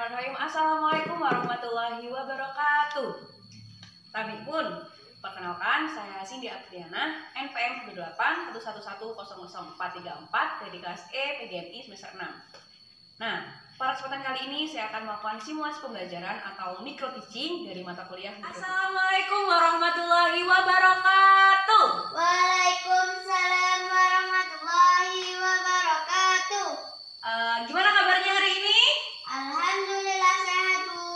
Bismillahirrahmanirrahim. Assalamualaikum warahmatullahi wabarakatuh. Kami pun perkenalkan, saya Cindy Apriana, NPM 18 111000434 dari kelas E PGMI semester 6. Nah, pada kesempatan kali ini saya akan melakukan simulasi pembelajaran atau micro teaching dari mata kuliah. Assalamualaikum warahmatullahi wabarakatuh. Waalaikumsalam warahmatullahi wabarakatuh. Gimana kabarnya hari ini? Alhamdulillah sehat, Bu.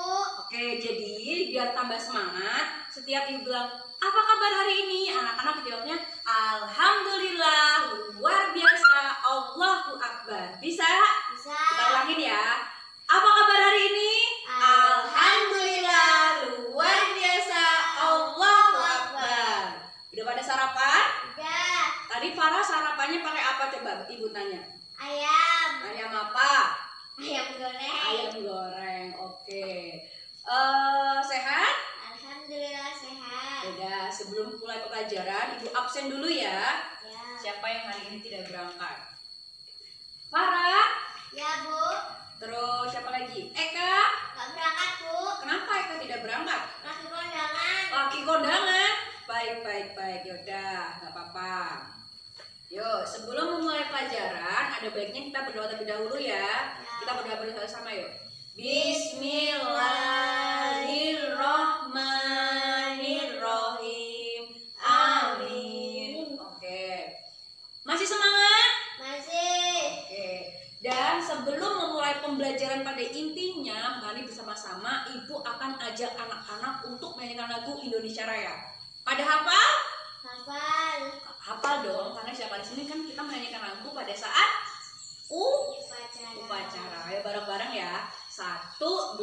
Oke, jadi biar tambah semangat, setiap ibu bilang, apa kabar hari ini? Anak-anak jawabnya, Alhamdulillah, luar biasa, Allahu Akbar. Bisa? Bisa. Kita ulangin ya. Apa kabar hari ini? Alhamdulillah, luar biasa, Allahu Akbar. Udah pada sarapan? Udah. Tadi Farah sarapannya pakai apa coba? Ibu tanya. Ayam. Ayam apa? Ayam goreng. Ayam goreng. Oke. Sehat? Alhamdulillah sehat. Udah, sebelum mulai pelajaran, Ibu absen dulu ya. Ya. Siapa yang hari ini tidak berangkat? Farah. Ya, Bu. Terus siapa lagi? Eka. Gak berangkat, Bu. Kenapa Eka tidak berangkat? Lagi kondangan. Lagi kondangan. Baik. Yaudah, nggak apa-apa. Yuk, sebelum memulai pelajaran, ada baiknya kita berdoa terlebih dahulu ya. Kita berdoa bersama yuk. Bismillahirrohmanirrohim. Amin. Oke. Masih semangat? Masih. Oke. Dan sebelum memulai pembelajaran pada intinya, mari bersama-sama Ibu akan ajak anak-anak untuk menyanyikan lagu Indonesia Raya. Pada hafal? Hafal. Hafal dong, karena siapa di sini kan kita menyanyikan lagu pada saat upacara. Ayo bareng-bareng ya. 1, 2,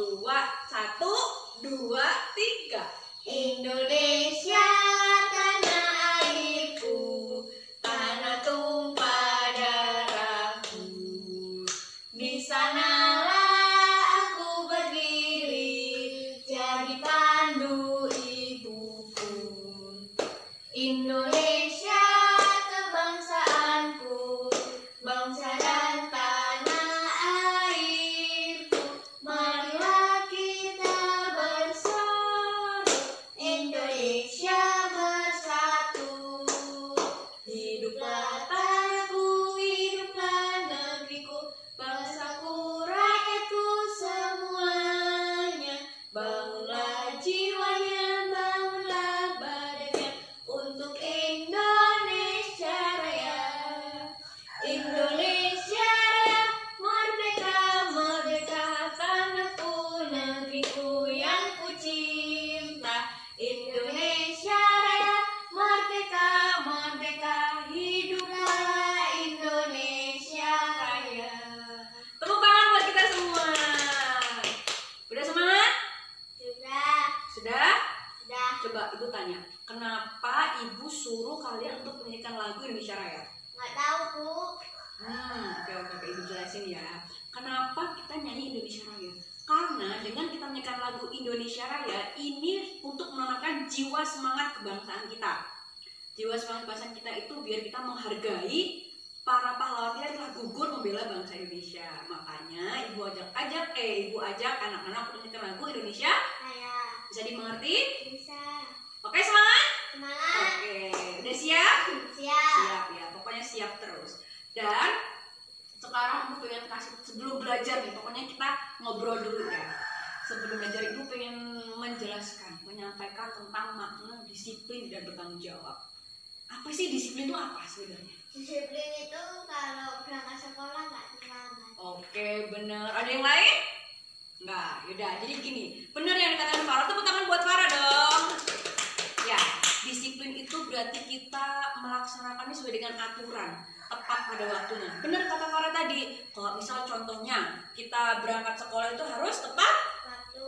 3. Indonesia tanah airku, tanah tumpah darahku. Di sanalah aku berdiri, jadi pandu ibuku. Indonesia kebangsaanku, bangsa dan tanah airku. Marilah kita bersatu, Indonesia bersatu. Hiduplah tanahku, hiduplah negeriku, bangsaku, rakyatku semuanya. Bangunlah jiwanya, bangunlah badannya untuk Indonesia Raya. Indonesia Raya, merdeka, merdeka, tanahku, negeriku yang ku cinta. Indonesia Raya, merdeka, merdeka, hiduplah Indonesia Raya. Tepuk tangan buat kita semua. Udah semangat? Sudah. Sudah? Sudah. Coba Ibu tanya, kenapa Ibu suruh kalian untuk menyanyikan lagu Indonesia Raya? Nggak tahu, Bu. Oke, Ibu jelasin ya. Kenapa kita nyanyi Indonesia Raya? Karena dengan kita menyanyikan lagu Indonesia Raya, ini untuk menanamkan jiwa semangat kebangsaan kita. Jiwa semangat kebangsaan kita itu biar kita menghargai para pahlawan kita yang telah gugur membela bangsa Indonesia. Makanya Ibu ajak anak-anak untuk menyanyikan lagu Indonesia. Saya Bisa dimengerti? bisa. Oke, semangat? Semangat. Oke, udah siap? Siap. Siap ya, pokoknya siap terus. Dan sekarang Ibu pengen kasih, sebelum belajar nih, pokoknya kita ngobrol dulu ya. Sebelum belajar Ibu pengen menjelaskan, menyampaikan tentang makna disiplin dan bertanggung jawab. Apa sih disiplin itu apa sebenarnya? Disiplin itu kalau berangkat sekolah nggak terlambat. Oke, bener. Ada yang lain? Enggak, yaudah. Jadi gini, bener yang dikatakan Farah, tepuk tangan buat Farah dong. Ya, disiplin itu berarti kita melaksanakannya sesuai dengan aturan, tepat pada waktunya. Bener kata Farah tadi, kalau misal contohnya kita berangkat sekolah itu harus tepat Waktu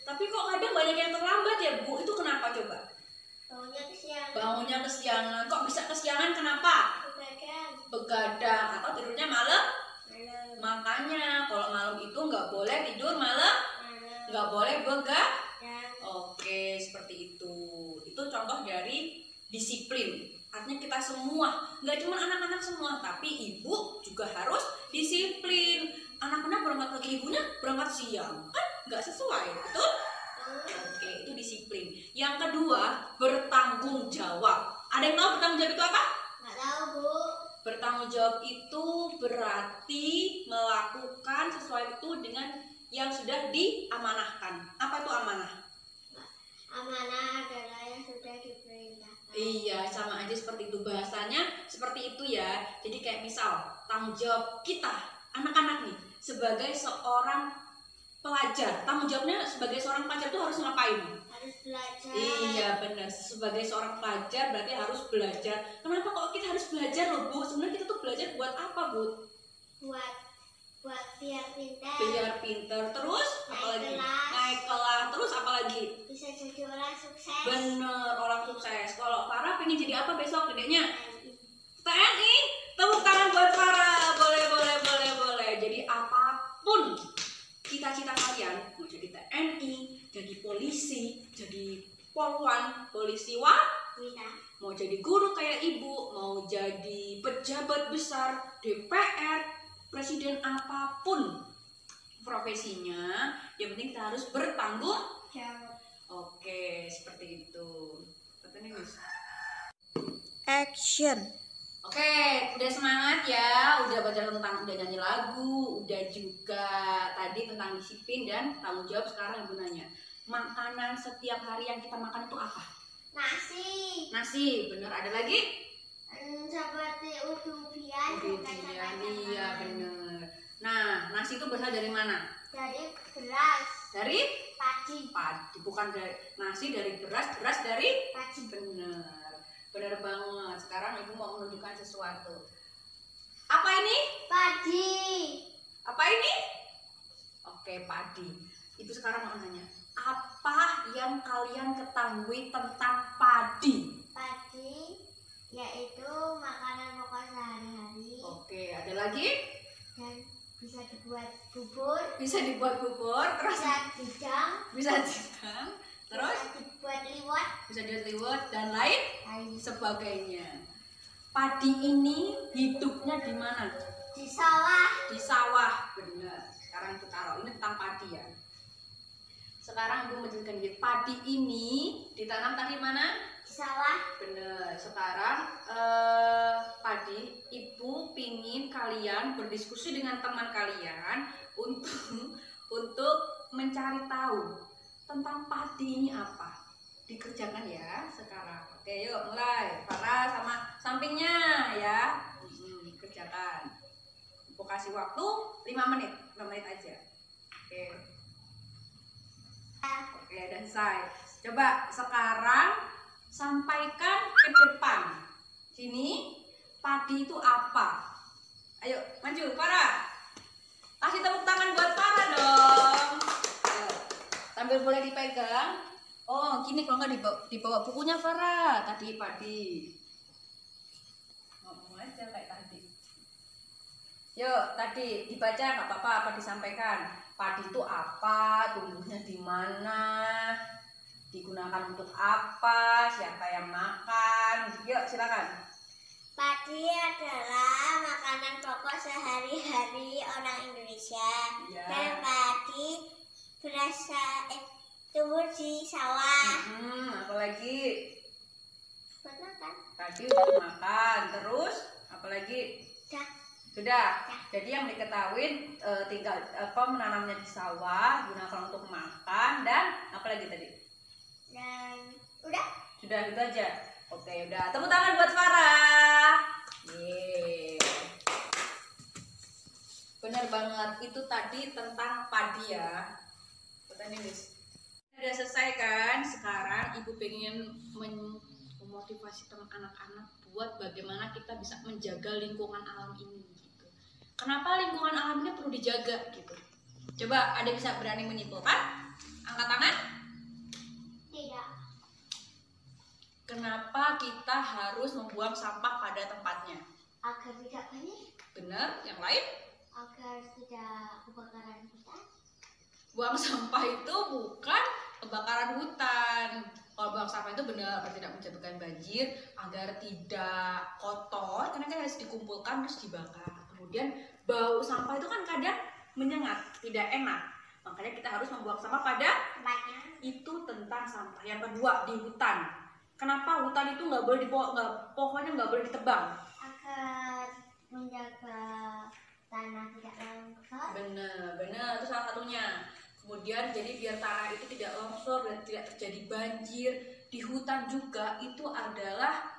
tapi kok kadang banyak yang terlambat ya Bu, itu kenapa coba? bangunnya kesiangan. Bangunnya kesiangan, kok bisa kesiangan kenapa? Begadang atau tidurnya malam? Makanya kalau malam itu nggak boleh tidur malam, nggak boleh begadang. Oke, seperti itu. Itu contoh dari disiplin. Artinya kita semua, nggak cuma anak-anak semua, tapi ibu juga harus disiplin. anak-anak berangkat pagi, ibunya berangkat siang, kan nggak sesuai, betul? Oke, itu disiplin. Yang kedua, bertanggung jawab. Ada yang tahu bertanggung jawab itu apa? Nggak tahu, Bu. Bertanggung jawab itu berarti melakukan sesuatu dengan yang sudah diamanahkan. Apa itu amanah? Amanah adalah yang sudah diperintahkan. Iya, sama aja seperti itu, bahasanya seperti itu ya. Jadi kayak misal tanggung jawab kita anak-anak nih sebagai seorang pelajar, tanggung jawabnya sebagai seorang pelajar itu harus ngapain? Harus belajar. Iya benar, sebagai seorang pelajar berarti harus belajar. Kenapa kok kita harus belajar loh Bu? Sebenarnya kita tuh belajar buat apa Bu? Buat biar pintar. Biar pinter, terus apalagi? kelas. Naik kelas, terus apalagi? Bisa jadi orang sukses. Bener, orang sukses. Kalau Farah pengen jadi apa besok gedenya? TNI. Tepuk tangan buat Farah. Boleh. Jadi apapun cita-cita kalian, mau jadi TNI, jadi polisi, jadi polwan, polisi Bisa. mau jadi guru kayak ibu, mau jadi pejabat besar, DPR, presiden, apapun profesinya, yang penting kita harus bertanggung Jawab. Oke, seperti itu. Katanya Miss. Action. Oke, udah semangat ya, udah belajar tentang, udah nyanyi lagu, udah juga tadi tentang disiplin dan tanggung jawab. Sekarang ibu nanya, makanan setiap hari yang kita makan itu apa? Nasi. Nasi, bener. Ada lagi? Seperti ubi-ubian. Ubi-ubian, iya bener. Nah, nasi itu berasal dari mana? Dari beras. Dari Padi. padi, bukan dari nasi, dari beras, beras dari Padi. bener banget. Sekarang ibu mau menunjukkan sesuatu. Apa ini? Padi. Apa ini? Oke, padi. Itu sekarang mau nanya, apa yang kalian ketahui tentang padi? Padi yaitu makanan pokok sehari-hari Oke, ada lagi? dan bisa dibuat bubur, Bisa dibuat bubur, terus bisa didang, bisa didang, terus bisa dibuat liwet, bisa diliwet dan lain lain sebagainya. Padi ini hidupnya di mana? di sawah. Di sawah, benar. Sekarang kita taruh ini tentang padi ya. Sekarang ibu menjelaskan gitu. Padi ini ditanam tadi mana? Di sawah. Bener. Sekarang padi, ibu pingin kalian berdiskusi dengan teman kalian untuk mencari tahu tentang padi ini apa. Dikerjakan ya sekarang. Oke, yuk mulai. Farah sama sampingnya ya. Kerjakan. Ibu kasih waktu 5 menit, 5 menit aja. Oke. Oke, udah selesai. Coba sekarang sampaikan ke depan. Sini, padi itu apa? Ayo, maju, Farah. Kasih tepuk tangan buat Farah dong. Ayo, sambil boleh dipegang. Oh, gini kalau nggak dibawa bukunya Farah. Tadi padi. Ngomong aja kayak tadi. Yuk, tadi dibaca nggak apa-apa, apa disampaikan. Padi itu apa? Tumbuhnya di mana? Digunakan untuk apa? Siapa yang makan? Yuk, silakan. Padi adalah makanan pokok sehari-hari orang Indonesia. Ya. Dan padi tumbuh di sawah. Apalagi? Buat makan. Tadi untuk makan. Terus apalagi? Sudah. Sudah. Jadi yang diketahui tinggal menanamnya di sawah, gunakan untuk makan dan apalagi tadi? Dan udah. Sudah gitu aja. Oke, udah. Tepuk tangan buat Farah. Yeay. Bener banget. Itu tadi tentang padi ya. Pertanyaan Miss. Udah selesai kan? Sekarang ibu pengen memotivasi teman anak-anak buat bagaimana kita bisa menjaga lingkungan alam ini gitu. Kenapa lingkungan alam ini perlu dijaga gitu? Coba ada bisa berani menyimpulkan? Angkat tangan. Tidak. Kenapa kita harus membuang sampah pada tempatnya? Agar tidak banyak. Bener, yang lain? Agar tidak kebakaran hutan. Buang sampah itu bukan kebakaran hutan. Kalau buang sampah itu benar tidak menyebabkan banjir, agar tidak kotor, karena kan harus dikumpulkan terus dibakar. Kemudian bau sampah itu kan kadang menyengat, tidak enak. Makanya kita harus membuang sampah pada Tempatnya. itu tentang sampah. Yang kedua, di hutan. Kenapa hutan itu nggak boleh pohonnya nggak boleh ditebang? Agar menjaga tanah tidak longsor. Benar itu salah satunya. Kemudian jadi biar tanah itu tidak longsor dan tidak terjadi banjir. Di hutan juga itu adalah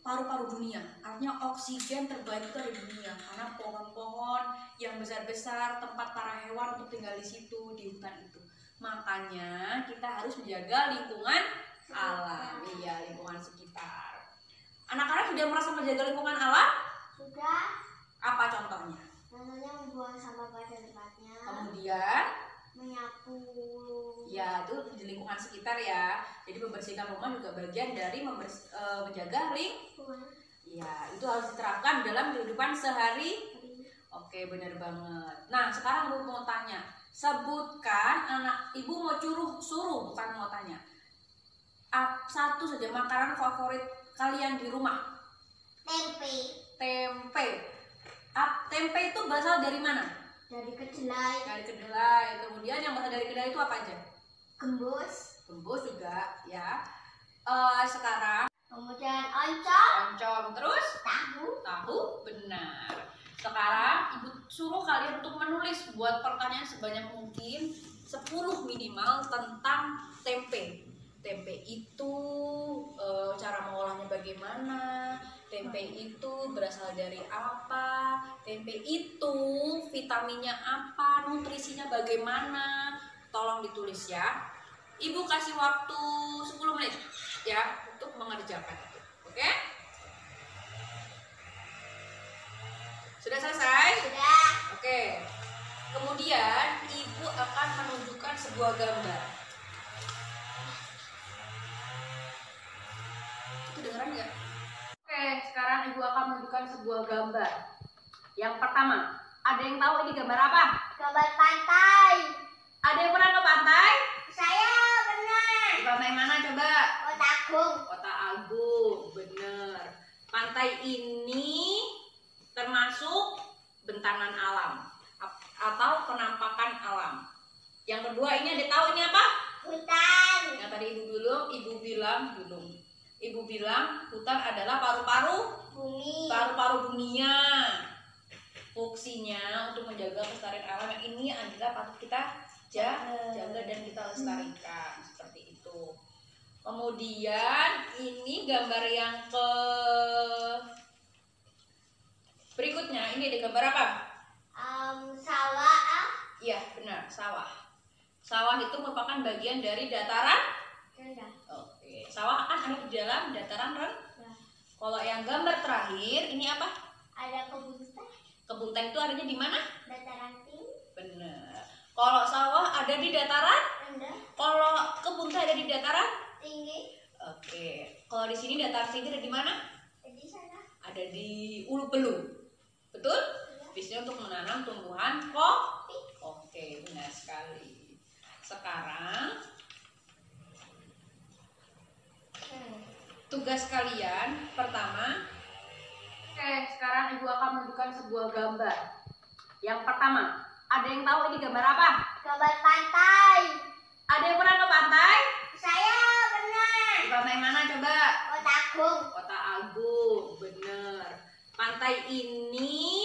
paru-paru dunia, artinya oksigen terbaik itu ada di dunia karena pohon-pohon yang besar-besar, tempat para hewan untuk tinggal di situ, di hutan itu. Makanya kita harus menjaga lingkungan alam, iya, lingkungan sekitar. Anak-anak sudah merasa menjaga lingkungan alam? Sudah. Apa contohnya? Contohnya membuang sampah pada tempatnya. Kemudian Menyapu. ya itu di lingkungan sekitar ya. Jadi membersihkan rumah juga bagian dari menjaga lingkungan. Ya, itu harus diterapkan dalam kehidupan sehari. Oke, benar banget. Nah, sekarang Ibu mau tanya. Sebutkan ibu mau suruh bukan mau tanya. Satu saja makanan favorit kalian di rumah. Tempe. Tempe. Tempe itu berasal dari mana? Dari kedelai. Dari kedelai. Kemudian yang berasal dari kedelai itu apa aja? Gembus. Gembus juga ya. Sekarang Kemudian oncom. oncom, terus tahu, benar. Sekarang ibu suruh kalian untuk menulis buat pertanyaan sebanyak mungkin 10 minimal tentang tempe. Tempe itu cara mengolahnya bagaimana, tempe itu berasal dari apa, tempe itu vitaminnya apa, nutrisinya bagaimana. Tolong ditulis ya. Ibu kasih waktu 10 menit ya untuk mengerjakan itu. Oke? Sudah selesai? Sudah. Oke. Kemudian ibu akan menunjukkan sebuah gambar. Kedengeran nggak? Oke, sekarang ibu akan menunjukkan sebuah gambar. Yang pertama, ada yang tahu ini gambar apa? Gambar pantai. Ada yang pernah ke pantai? Saya pernah. Di pantai mana coba? Kota Agung. Kota Agung, bener. Pantai ini termasuk bentangan alam atau penampakan alam. Yang kedua ini ada tahu ini apa? Hutan. Yang tadi ibu bilang gunung. Ibu bilang hutan adalah paru-paru Bumi. paru-paru dunia. Fungsinya untuk menjaga kelestarian alam yang ini adalah patut kita jaga dan kita lestarikan seperti itu. Kemudian ini gambar yang berikutnya. Ini ada gambar apa? Sawah. Iya benar, sawah. Sawah itu merupakan bagian dari dataran. Rendah. Oke, sawah kan ada di dalam dataran rendah. Ya. Kalau yang gambar terakhir ini apa? Ada kebun teh. Kebun teh itu adanya di mana? Dataran tinggi. Benar. Kalau sawah ada di dataran, Rendah. kalau kebun teh ada di dataran Tinggi. oke. Kalau di sini dataran tinggi ada di mana? Di sana. Ada di Ulu Belum. Betul? Biasanya untuk menanam tumbuhan kopi. Oke, benar sekali. Sekarang tugas kalian pertama. Oke, sekarang ibu akan menunjukkan sebuah gambar. Yang pertama, ada yang tahu ini gambar apa? Gambar pantai. Ada yang pernah ke pantai? Saya pernah. Di pantai mana coba? Kota Agung. Kota Agung, bener. Pantai ini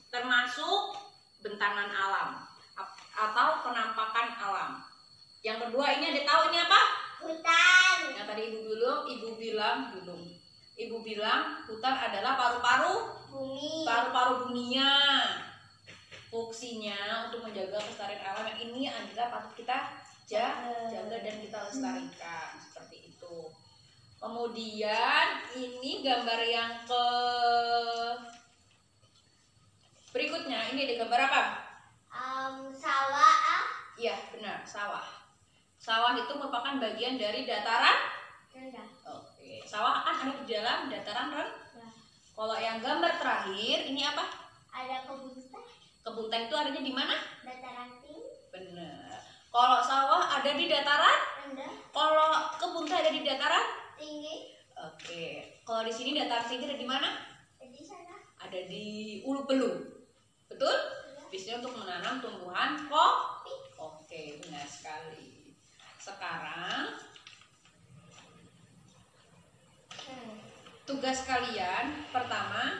termasuk bentangan alam atau penampakan alam. Yang kedua ini ada tahu ini apa? Hutan. Yang tadi ibu bilang gunung. Ibu bilang hutan adalah paru-paru Bumi. paru-paru dunia. Fungsinya untuk menjaga kelestarian alam yang ini adalah patut kita jaga dan kita lestarikan seperti itu. Kemudian ini gambar yang berikutnya. Ini ada gambar apa? Sawah. Iya benar, sawah. Sawah itu merupakan bagian dari dataran. Rendah. Oke, sawah kan ada di dalam dataran rendah. Ya. Kalau yang gambar terakhir ini apa? Ada kebun teh. Kebun teh itu adanya di mana? Dataran tinggi. Benar. Kalau sawah ada di dataran, Rendah. kalau kebun teh ada di dataran. Tinggi. Oke. Kalau di sini dataran tinggi ada di mana? Di sana. Ada di Ulu Belum. Betul? Ya. Bisnya untuk menanam tumbuhan kopi. Oke, benar sekali. Sekarang tugas kalian pertama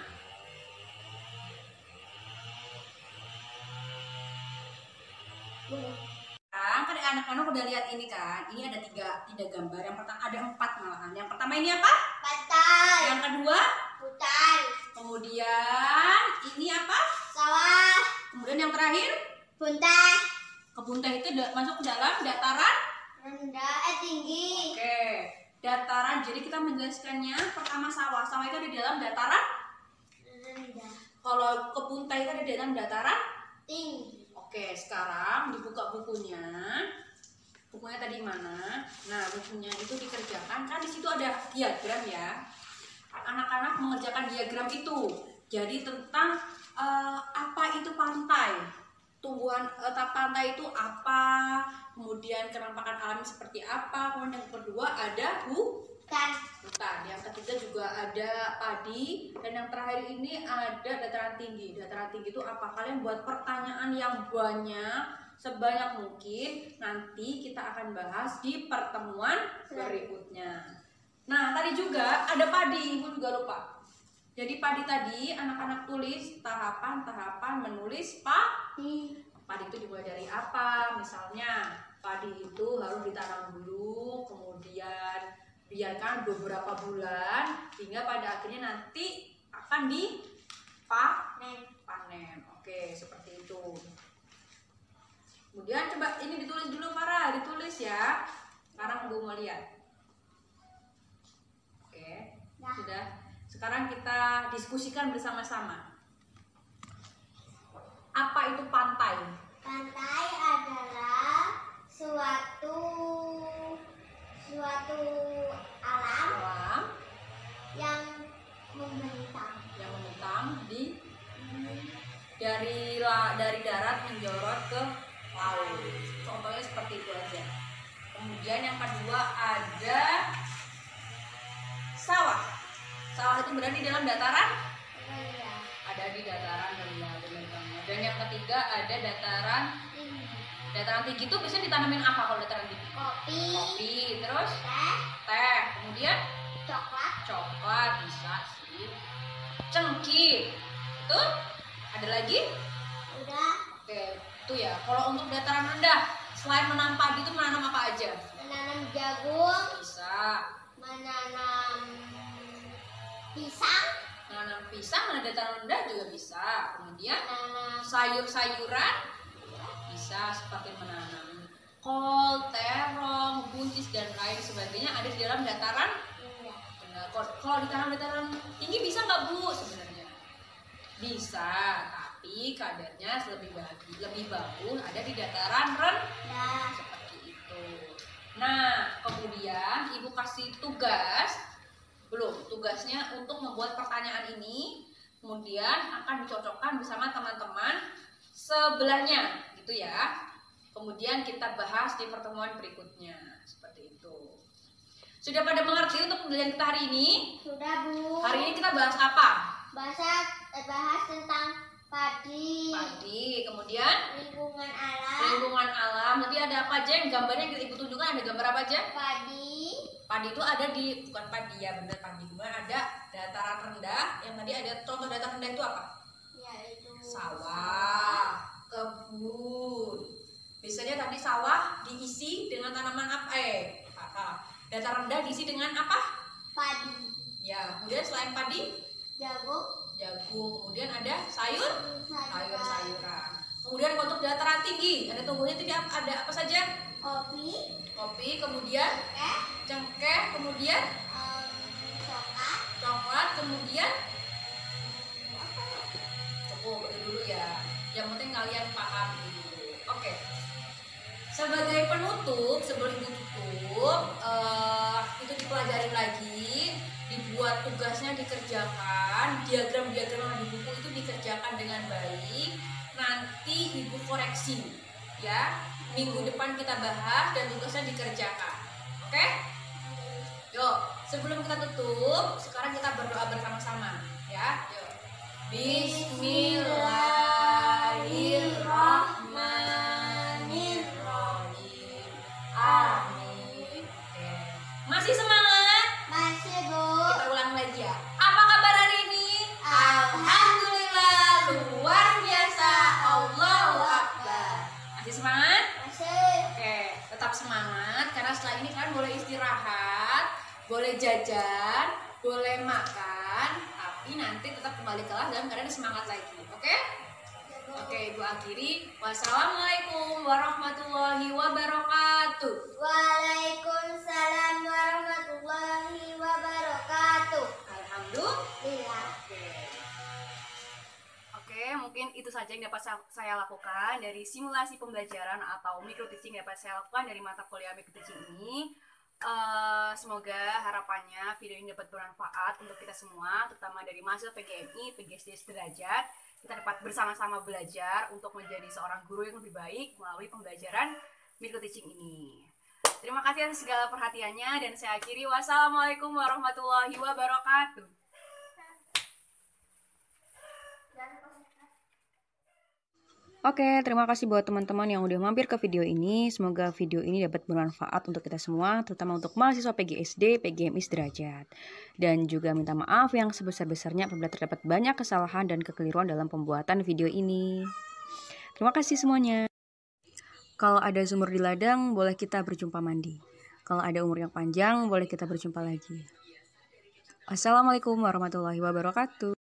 kan anak-anak udah lihat ini kan, ini ada tiga gambar. Yang pertama ada 4 malahan. Yang pertama ini apa? Pantai. Yang kedua Hutan. kemudian ini apa? Sawah. Kemudian yang terakhir Buntah. kebun teh itu masuk ke dalam dataran Rendah. Tinggi. oke, dataran. Jadi kita menjelaskannya pertama sawah. Sawah itu ada di dalam dataran. Rendah. Kalau kebun teh itu ada di dalam dataran. Tinggi. Oke, sekarang dibuka bukunya. Bukunya tadi mana? Nah, bukunya itu dikerjakan. Kan di situ ada diagram ya. Anak-anak mengerjakan diagram itu. Jadi tentang apa itu pantai. Tumbuhan pantai itu apa? Kemudian kenampakan alami seperti apa? Kemudian yang kedua ada hutan. Yang ketiga juga ada padi, dan yang terakhir ini ada dataran tinggi. Dataran tinggi itu apa? Kalian buat pertanyaan yang banyak, sebanyak mungkin. Nanti kita akan bahas di pertemuan berikutnya. Nah, tadi juga ada padi, Ibu juga lupa. Jadi padi tadi anak-anak tulis tahapan-tahapan menulis padi. Padi itu dimulai dari apa? Misalnya padi itu harus ditanam dulu, kemudian biarkan beberapa bulan hingga pada akhirnya nanti akan dipanen. Oke, seperti itu. Kemudian coba ini ditulis dulu, Farah, ditulis ya. Sekarang Ibu mau lihat. Oke, sudah. Sekarang kita diskusikan bersama-sama. Apa itu pantai? Pantai adalah suatu alam yang membentang di dari darat menjorot ke laut. Contohnya seperti itu aja. Kemudian yang kedua ada sawah. Sawah itu berada di dalam dataran? rendah. Ada di dataran rendah, benar banget. Dan yang ketiga ada dataran Tinggi. Dataran tinggi itu biasanya ditanamin apa kalau dataran tinggi? Kopi. Terus Teh. teh, kemudian Coklat. bisa sih. Cengkih. Itu ada lagi? Udah. Oke, itu ya. Kalau untuk dataran rendah, selain menanam padi itu menanam apa aja? Menanam jagung. Bisa. Menanam pisang. Menanam pisang, menanam dataran rendah juga bisa. Kemudian Menanam sayur-sayuran bisa, seperti menanam kol, terong, buncis dan lain sebagainya ada di dalam dataran. rendah. Kalau ditanam dataran tinggi bisa nggak, Bu? Sebenarnya bisa, tapi kadarnya lebih bagus ada di dataran rendah, seperti itu. Nah, kemudian Ibu kasih tugas, tugasnya untuk membuat pertanyaan ini, kemudian akan dicocokkan bersama teman-teman sebelahnya, gitu ya. Kemudian kita bahas di pertemuan berikutnya, seperti itu. Sudah pada mengerti untuk pembelajaran kita hari ini? Sudah, Bu. Hari ini kita bahas apa? Bahas tentang padi. Kemudian Lingkungan alam. lingkungan alam. Nanti ada apa aja yang gambarnya yang Ibu tunjukkan? Ada gambar apa aja? Padi itu ada di, bukan padi ya, benar padi. Kemudian ada dataran rendah. Yang tadi ada contoh dataran rendah itu apa? Yaitu Sawah, kebun. Biasanya tadi sawah diisi dengan tanaman apa? Dataran rendah diisi dengan apa? padi. Ya, kemudian selain padi, Jagung. kemudian ada sayur-sayuran. Sayuran. Kemudian untuk dataran tinggi, ada tumbuhnya tidak ada apa saja? Kopi. Kemudian cengkeh, kemudian coklat, kemudian cukup itu dulu ya. Yang penting kalian paham dulu. Oke. Sebagai penutup, sebelum Ibu tutup, itu dipelajarin lagi, dibuat tugasnya dikerjakan, diagram-diagram yang di buku itu dikerjakan dengan baik. Nanti Ibu koreksi, ya. Minggu depan kita bahas dan tugasnya dikerjakan. Oke? Yuk, sebelum kita tutup, sekarang kita berdoa bersama-sama, ya. Yuk. Bismillahirrahmanirrahim. Bismillahirrahmanirrahim. Amin. Oke. Masih semangat? Masih, Bu. Kita ulang lagi ya. Apa kabar hari ini? Alhamdulillah, luar biasa. Allahu Akbar. Masih semangat? Masih. Oke, tetap semangat karena setelah ini kalian boleh istirahat, boleh jajan, boleh makan, tapi nanti tetap kembali kelas dalam keadaan semangat lagi. Oke? Oke, Ibu akhiri. Wassalamualaikum warahmatullahi wabarakatuh. Waalaikumsalam warahmatullahi wabarakatuh. Alhamdulillah. Lillah. Oke, mungkin itu saja yang dapat saya lakukan dari simulasi pembelajaran atau micro teaching yang dapat saya lakukan dari mata kuliah micro teaching ini. Semoga harapannya video ini dapat bermanfaat untuk kita semua, terutama dari mahasiswa PGMI, PGSD sederajat. Kita dapat bersama-sama belajar untuk menjadi seorang guru yang lebih baik melalui pembelajaran micro teaching ini. Terima kasih atas segala perhatiannya dan saya akhiri. Wassalamualaikum warahmatullahi wabarakatuh. Oke, terima kasih buat teman-teman yang udah mampir ke video ini. Semoga video ini dapat bermanfaat untuk kita semua, terutama untuk mahasiswa PGSD, PGMI sederajat. Dan juga minta maaf yang sebesar-besarnya apabila terdapat banyak kesalahan dan kekeliruan dalam pembuatan video ini. Terima kasih semuanya. Kalau ada sumur di ladang, boleh kita berjumpa mandi. Kalau ada umur yang panjang, boleh kita berjumpa lagi. Assalamualaikum warahmatullahi wabarakatuh.